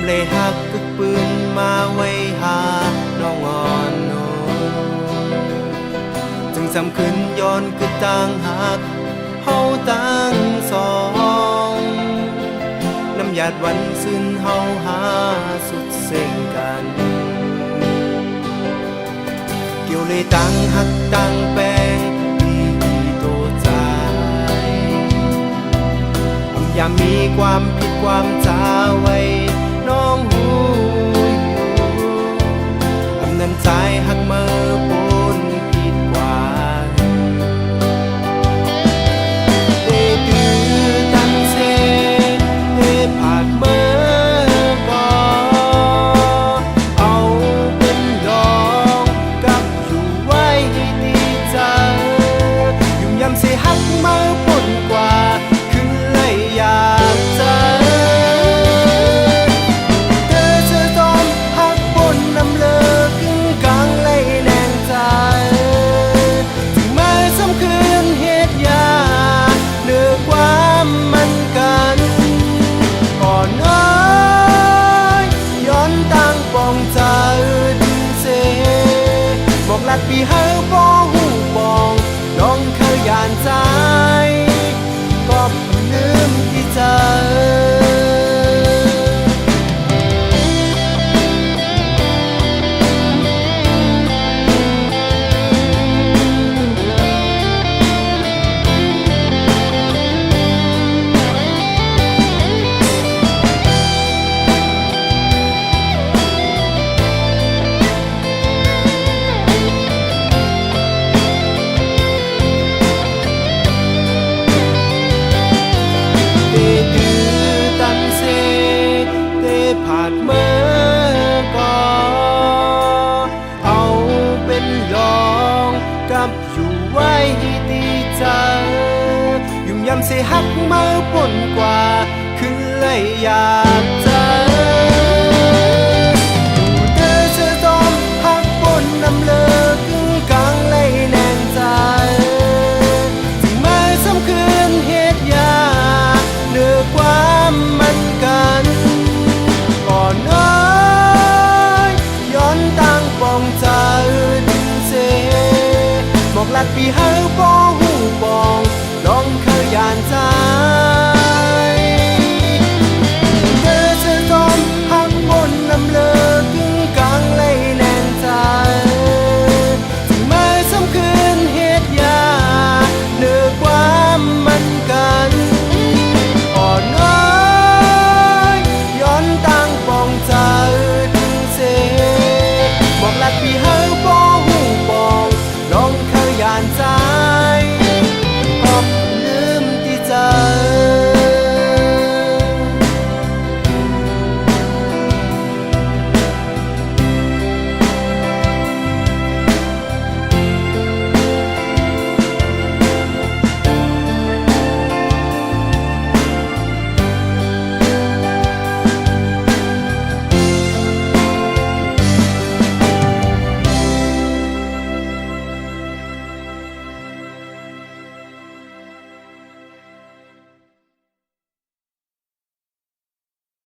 เลยหักกึกปืนมาไว้หาน้องอ่อนโนจึงสำคืนย้อนคือต่างหักเฮาตั้งสองน้ำหยาดวันซึ้นเฮาหาสุดเส้นกันเกี่ยวเลยตั้งหักตั้งแปลงดีตัวใจอย่ามีความผิดความจาไว้น้องหูอำนั้นใจหักเมื่อปนผิดกว่าเดือตั้งเสผ่านเมื่อก่อเอาเป็นดองกับอยู่ไว้ดีใจยุ่งยำเสหักเมื่อปนกว่าคือเลยอยากเจอปีเฮาบ่หูบองน้องเคยย่านใจก็ลืมที่เจอผ่านเมื่อก่อเอาเป็นลองกับอยู่ไว้ดีใจยุ่งยำเสหักเมื่อปนกว่าคือเลยอยาก